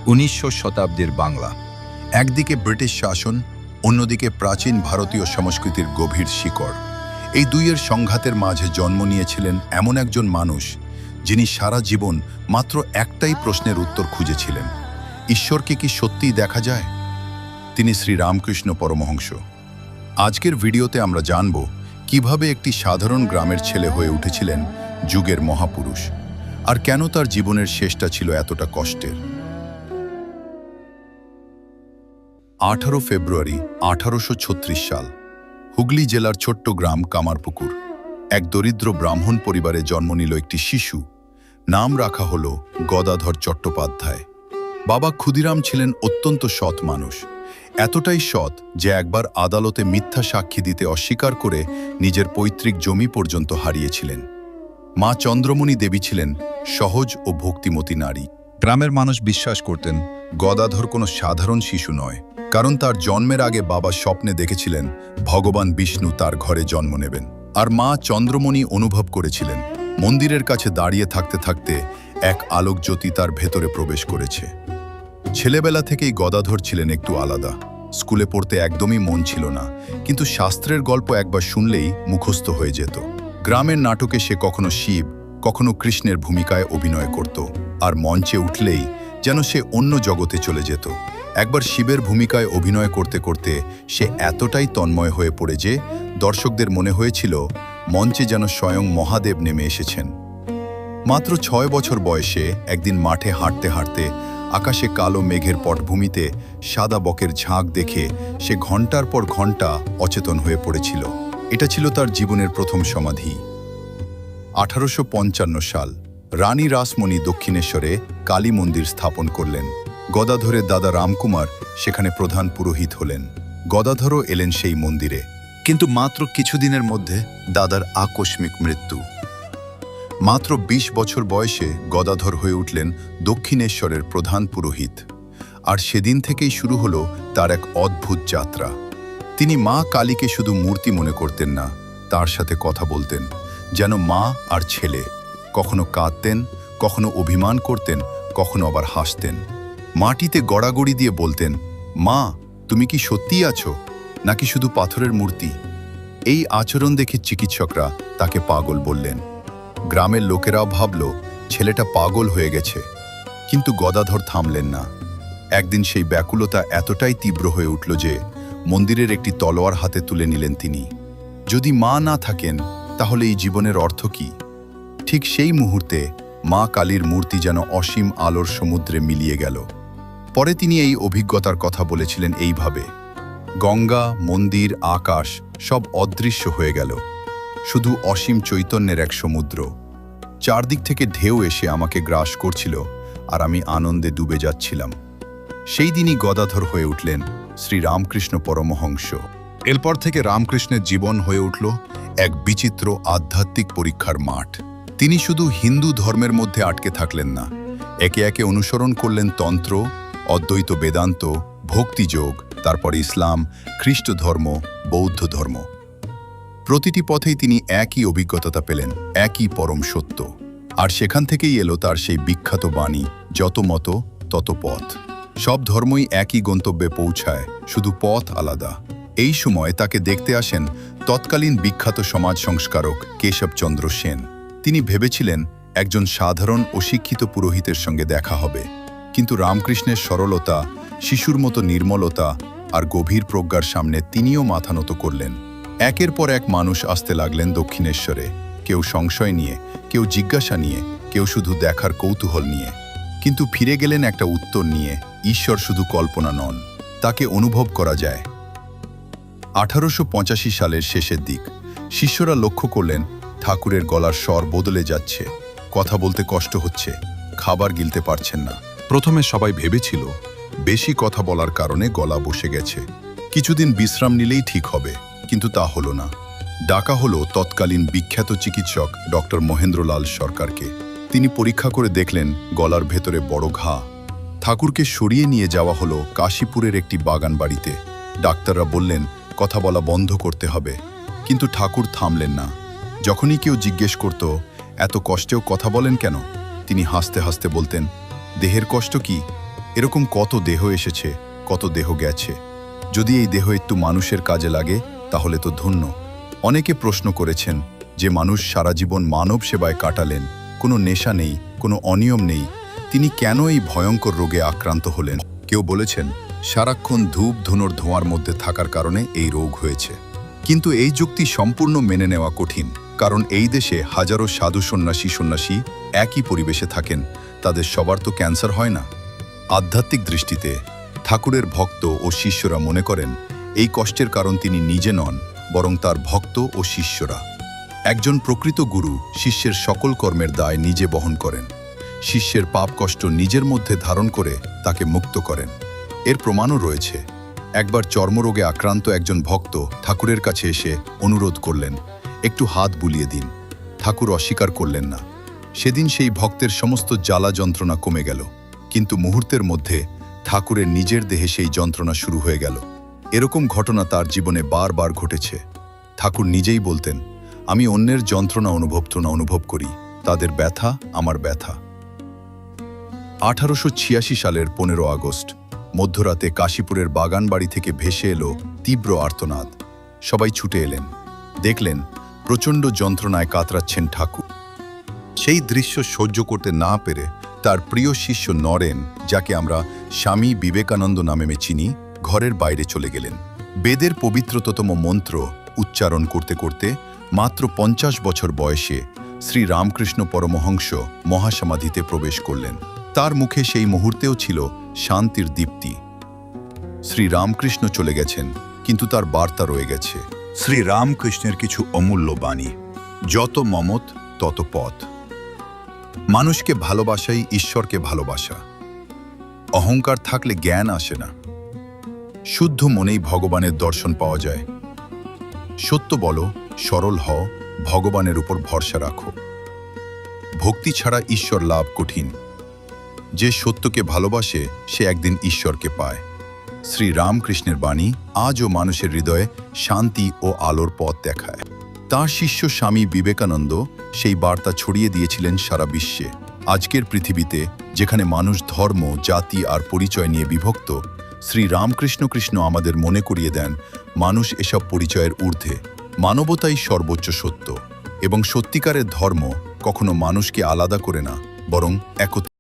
19শো শতাব্দীর বাংলা। একদিকে ব্রিটিশ শাসন, অন্যদিকে প্রাচীন ভারতীয় সংস্কৃতির গভীর শিকড়। এই দুইয়ের সংঘাতের মাঝে জন্ম নিয়েছিলেন এমন একজন মানুষ, যিনি সারা জীবন মাত্র একটাই প্রশ্নের উত্তর খুঁজেছিলেন: ঈশ্বরকে কি সত্যিই দেখা যায়? তিনি শ্রী রামকৃষ্ণ পরমহংস। আজকের ভিডিওতে আমরা জানব কিভাবে একটি সাধারণ গ্রামের ছেলে হয়ে উঠেছিলেন যুগের মহাপুরুষ, আর কেন তার জীবনের শেষটা ছিল এতটা কষ্টের। 18 ফেব্রুয়ারি 1836 সাল, হুগলি জেলার ছোট্ট গ্রাম কামারপুকুর। এক দরিদ্র ব্রাহ্মণ পরিবারে জন্ম নিল একটি শিশু। নাম রাখা হলো গদাধর চট্টোপাধ্যায়। বাবা ক্ষুদিরাম ছিলেন অত্যন্ত সৎ মানুষ, এতটাই সৎ যে একবার আদালতে মিথ্যা সাক্ষী দিতে অস্বীকার করে নিজের পৈতৃক জমি পর্যন্ত হারিয়েছিলেন। মা চন্দ্রমণি দেবী ছিলেন সহজ ও ভক্তিমতী নারী। গ্রামের মানুষ বিশ্বাস করতেন গদাধর কোনো সাধারণ শিশু নয়, কারণ তার জন্মের আগে বাবা স্বপ্নে দেখেছিলেন ভগবান বিষ্ণু তার ঘরে জন্ম নেবেন। আর মা চন্দ্রমণি অনুভব করেছিলেন মন্দিরের কাছে দাঁড়িয়ে থাকতে থাকতে এক আলোকজ্যোতি তার ভেতরে প্রবেশ করেছে। ছেলেবেলা থেকেই গদাধর ছিলেন একটু আলাদা। স্কুলে পড়তে একদমই মন ছিল না, কিন্তু শাস্ত্রের গল্প একবার শুনলেই মুখস্থ হয়ে যেত। গ্রামের নাটকে সে কখনো শিব, কখনো কৃষ্ণের ভূমিকায় অভিনয় করত, আর মঞ্চে উঠলেই যেন সে অন্য জগতে চলে যেত। একবার শিবের ভূমিকায় অভিনয় করতে করতে সে এতটাই তন্ময় হয়ে পড়ে যে দর্শকদের মনে হয়েছিল মঞ্চে যেন স্বয়ং মহাদেব নেমে এসেছেন। মাত্র 6 বছর বয়সে একদিন মাঠে হাঁটতে হাঁটতে আকাশে কালো মেঘের পটভূমিতে সাদা বকের ঝাঁক দেখে সে ঘন্টার পর ঘন্টা অচেতন হয়ে পড়েছিল। এটা ছিল তার জীবনের প্রথম সমাধি। 1855 সাল, রানী রাসমণি দক্ষিণেশ্বরে কালী মন্দির স্থাপন করলেন। গদাধরের দাদা রামকুমার সেখানে প্রধান পুরোহিত হলেন। গদাধরও এলেন সেই মন্দিরে, কিন্তু মাত্র কিছুদিনের মধ্যে দাদার আকস্মিক মৃত্যু। মাত্র 20 বছর বয়সে গদাধর হয়ে উঠলেন দক্ষিণেশ্বরের প্রধান পুরোহিত। আর সেদিন থেকেই শুরু হলো তার এক অদ্ভুত যাত্রা। তিনি মা কালীকে শুধু মূর্তি মনে করতেন না, তার সাথে কথা বলতেন যেন মা আর ছেলে। কখনো কাঁদতেন, কখনো অভিমান করতেন, কখনো আবার হাসতেন। মাটিতে গড়াগড়ি দিয়ে বলতেন, মা তুমি কি সত্যিই আছো, নাকি শুধু পাথরের মূর্তি? এই আচরণ দেখে চিকিৎসকরা তাকে পাগল বললেন। গ্রামের লোকেরাও ভাবল ছেলেটা পাগল হয়ে গেছে, কিন্তু গদাধর থামলেন না। একদিন সেই ব্যাকুলতা এতটাই তীব্র হয়ে উঠল যে মন্দিরের একটি তলোয়ার হাতে তুলে নিলেন তিনি। যদি মা না থাকেন তাহলে এই জীবনের অর্থ কি? ঠিক সেই মুহূর্তে মা কালীর মূর্তি যেন অসীম আলোর সমুদ্রে মিলিয়ে গেল। পরে তিনি এই অভিজ্ঞতার কথা বলেছিলেন এইভাবে: গঙ্গা, মন্দির, আকাশ সব অদৃশ্য হয়ে গেল, শুধু অসীম চৈতন্যের এক সমুদ্র। চারদিক থেকে ঢেউ এসে আমাকে গ্রাস করছিল, আর আমি আনন্দে ডুবে যাচ্ছিলাম। সেই দিনই গদাধর হয়ে উঠলেন শ্রী রামকৃষ্ণ পরমহংস। এরপর থেকে রামকৃষ্ণের জীবন হয়ে উঠল এক বিচিত্র আধ্যাত্মিক পরীক্ষার মাঠ। তিনি শুধু হিন্দু ধর্মের মধ্যে আটকে থাকলেন না, একে একে অনুসরণ করলেন তন্ত্র, অদ্বৈত বেদান্ত, ভক্তিযোগ, তারপর ইসলাম, খ্রিস্ট ধর্ম, বৌদ্ধ ধর্ম। প্রতিটি পথেই তিনি একই অভিজ্ঞতা পেলেন, একই পরম সত্য। আর সেখান থেকেই এলো তার সেই বিখ্যাত বাণী, যত মত তত পথ। সব ধর্মই একই গন্তব্যে পৌঁছায়, শুধু পথ আলাদা। এই সময় তাকে দেখতে আসেন তৎকালীন বিখ্যাত সমাজ সংস্কারক কেশবচন্দ্র সেন। তিনি ভেবেছিলেন একজন সাধারণ ও শিক্ষিত পুরোহিতের সঙ্গে দেখা হবে, কিন্তু রামকৃষ্ণের সরলতা, শিশুর মতো নির্মলতা আর গভীর প্রজ্ঞার সামনে তিনিও মাথা নত করলেন। একের পর এক মানুষ আসতে লাগলেন দক্ষিণেশ্বরে, কেউ সংশয় নিয়ে, কেউ জিজ্ঞাসা নিয়ে, কেউ শুধু দেখার কৌতূহল নিয়ে। কিন্তু ফিরে গেলেন একটা উত্তর নিয়ে: ঈশ্বর শুধু কল্পনা নন, তাকে অনুভব করা যায়। 1885 সালের শেষের দিক, শিষ্যরা লক্ষ্য করলেন ঠাকুরের গলার স্বর বদলে যাচ্ছে, কথা বলতে কষ্ট হচ্ছে, খাবার গিলতে পারছেন না। প্রথমে সবাই ভেবেছিল বেশি কথা বলার কারণে গলা বসে গেছে, কিছুদিন বিশ্রাম নিলেই ঠিক হবে, কিন্তু তা হলো না। ডাকা হলো তৎকালীন বিখ্যাত চিকিৎসক ডক্টর মহেন্দ্রলাল সরকারকে। তিনি পরীক্ষা করে দেখলেন গলার ভেতরে বড় ঘা। ঠাকুরকে সরিয়ে নিয়ে যাওয়া হলো কাশীপুরের একটি বাগান বাড়িতে। ডাক্তাররা বললেন কথা বলা বন্ধ করতে হবে, কিন্তু ঠাকুর থামলেন না। যখনই কেউ জিজ্ঞেস করত এত কষ্টেও কথা বলেন কেন, তিনি হাসতে হাসতে বলতেন, দেহের কষ্ট কি, এরকম কত দেহ এসেছে, কত দেহ গেছে। যদি এই দেহ একটু মানুষের কাজে লাগে তাহলে তো ধন্য। অনেকে প্রশ্ন করেছেন যে মানুষ সারা জীবন মানব সেবায় কাটালেন, কোনো নেশা নেই, কোনো অনিয়ম নেই, তিনি কেন এই ভয়ঙ্কর রোগে আক্রান্ত হলেন? কেউ বলেছেন সারাক্ষণ ধূপ ধুনোর ধোঁয়ার মধ্যে থাকার কারণে এই রোগ হয়েছে। কিন্তু এই যুক্তি সম্পূর্ণ মেনে নেওয়া কঠিন, কারণ এই দেশে হাজারো সাধু সন্ন্যাসী একই পরিবেশে থাকেন, তাদের সবার তো ক্যান্সার হয় না। আধ্যাত্মিক দৃষ্টিতে ঠাকুরের ভক্ত ও শিষ্যরা মনে করেন এই কষ্টের কারণ তিনি নিজে নন, বরং তার ভক্ত ও শিষ্যরা। একজন প্রকৃত গুরু শিষ্যের সকল কর্মের দায় নিজে বহন করেন, শিষ্যের পাপ কষ্ট নিজের মধ্যে ধারণ করে তাকে মুক্ত করেন। এর প্রমাণও রয়েছে। একবার চর্মরোগে আক্রান্ত একজন ভক্ত ঠাকুরের কাছে এসে অনুরোধ করলেন, একটু হাত বুলিয়ে দিন। ঠাকুর অস্বীকার করলেন না। সেদিন সেই ভক্তের সমস্ত জ্বালা যন্ত্রণা কমে গেল, কিন্তু মুহূর্তের মধ্যে ঠাকুরের নিজের দেহে সেই যন্ত্রণা শুরু হয়ে গেল। এরকম ঘটনা তার জীবনে বারবার ঘটেছে। ঠাকুর নিজেই বলতেন, আমি অন্যের যন্ত্রণা অনুভব করি, তাদের ব্যথা আমার ব্যথা। 1886 সালের 15 আগস্ট মধ্যরাতে কাশীপুরের বাগান বাড়ি থেকে ভেসে এলো তীব্র আর্তনাদ। সবাই ছুটে এলেন, দেখলেন প্রচণ্ড যন্ত্রণায় কাতরাচ্ছেন ঠাকুর। সেই দৃশ্য সহ্য করতে না পেরে তার প্রিয় শিষ্য নরেন, যাকে আমরা স্বামী বিবেকানন্দ নামে চিনি, ঘরের বাইরে চলে গেলেন। বেদের পবিত্রতম মন্ত্র উচ্চারণ করতে করতে মাত্র 50 বছর বয়সে শ্রী রামকৃষ্ণ পরমহংস মহাসমাধিতে প্রবেশ করলেন। তার মুখে সেই মুহূর্তেও ছিল শান্তির দীপ্তি। শ্রী রামকৃষ্ণ চলে গেছেন, কিন্তু তার বার্তা রয়ে গেছে। শ্রী রামকৃষ্ণের কিছু অমূল্য বাণী, যত মমত তত পথ। মানুষকে ভালোবাসাই ঈশ্বরকে ভালোবাসা। অহংকার থাকলে জ্ঞান আসে না। শুদ্ধ মনেই ভগবানের দর্শন পাওয়া যায়। সত্য বলো, সরল হও, ভগবানের উপর ভরসা রাখো। ভক্তি ছাড়া ঈশ্বর লাভ কঠিন। যে সত্যকে ভালোবাসে সে একদিন ঈশ্বরকে পায়। শ্রী রামকৃষ্ণের বাণী আজও মানুষের হৃদয়ে শান্তি ও আলোর পথ দেখায়। তাঁর শিষ্য স্বামী বিবেকানন্দ সেই বার্তা ছড়িয়ে দিয়েছিলেন সারা বিশ্বে। আজকের পৃথিবীতে যেখানে মানুষ ধর্ম, জাতি আর পরিচয় নিয়ে বিভক্ত, শ্রী রামকৃষ্ণ আমাদের মনে করিয়ে দেন মানুষ এসব পরিচয়ের ঊর্ধ্বে। মানবতাই সর্বোচ্চ সত্য, এবং সত্যিকারের ধর্ম কখনো মানুষকে আলাদা করে না, বরং একত্র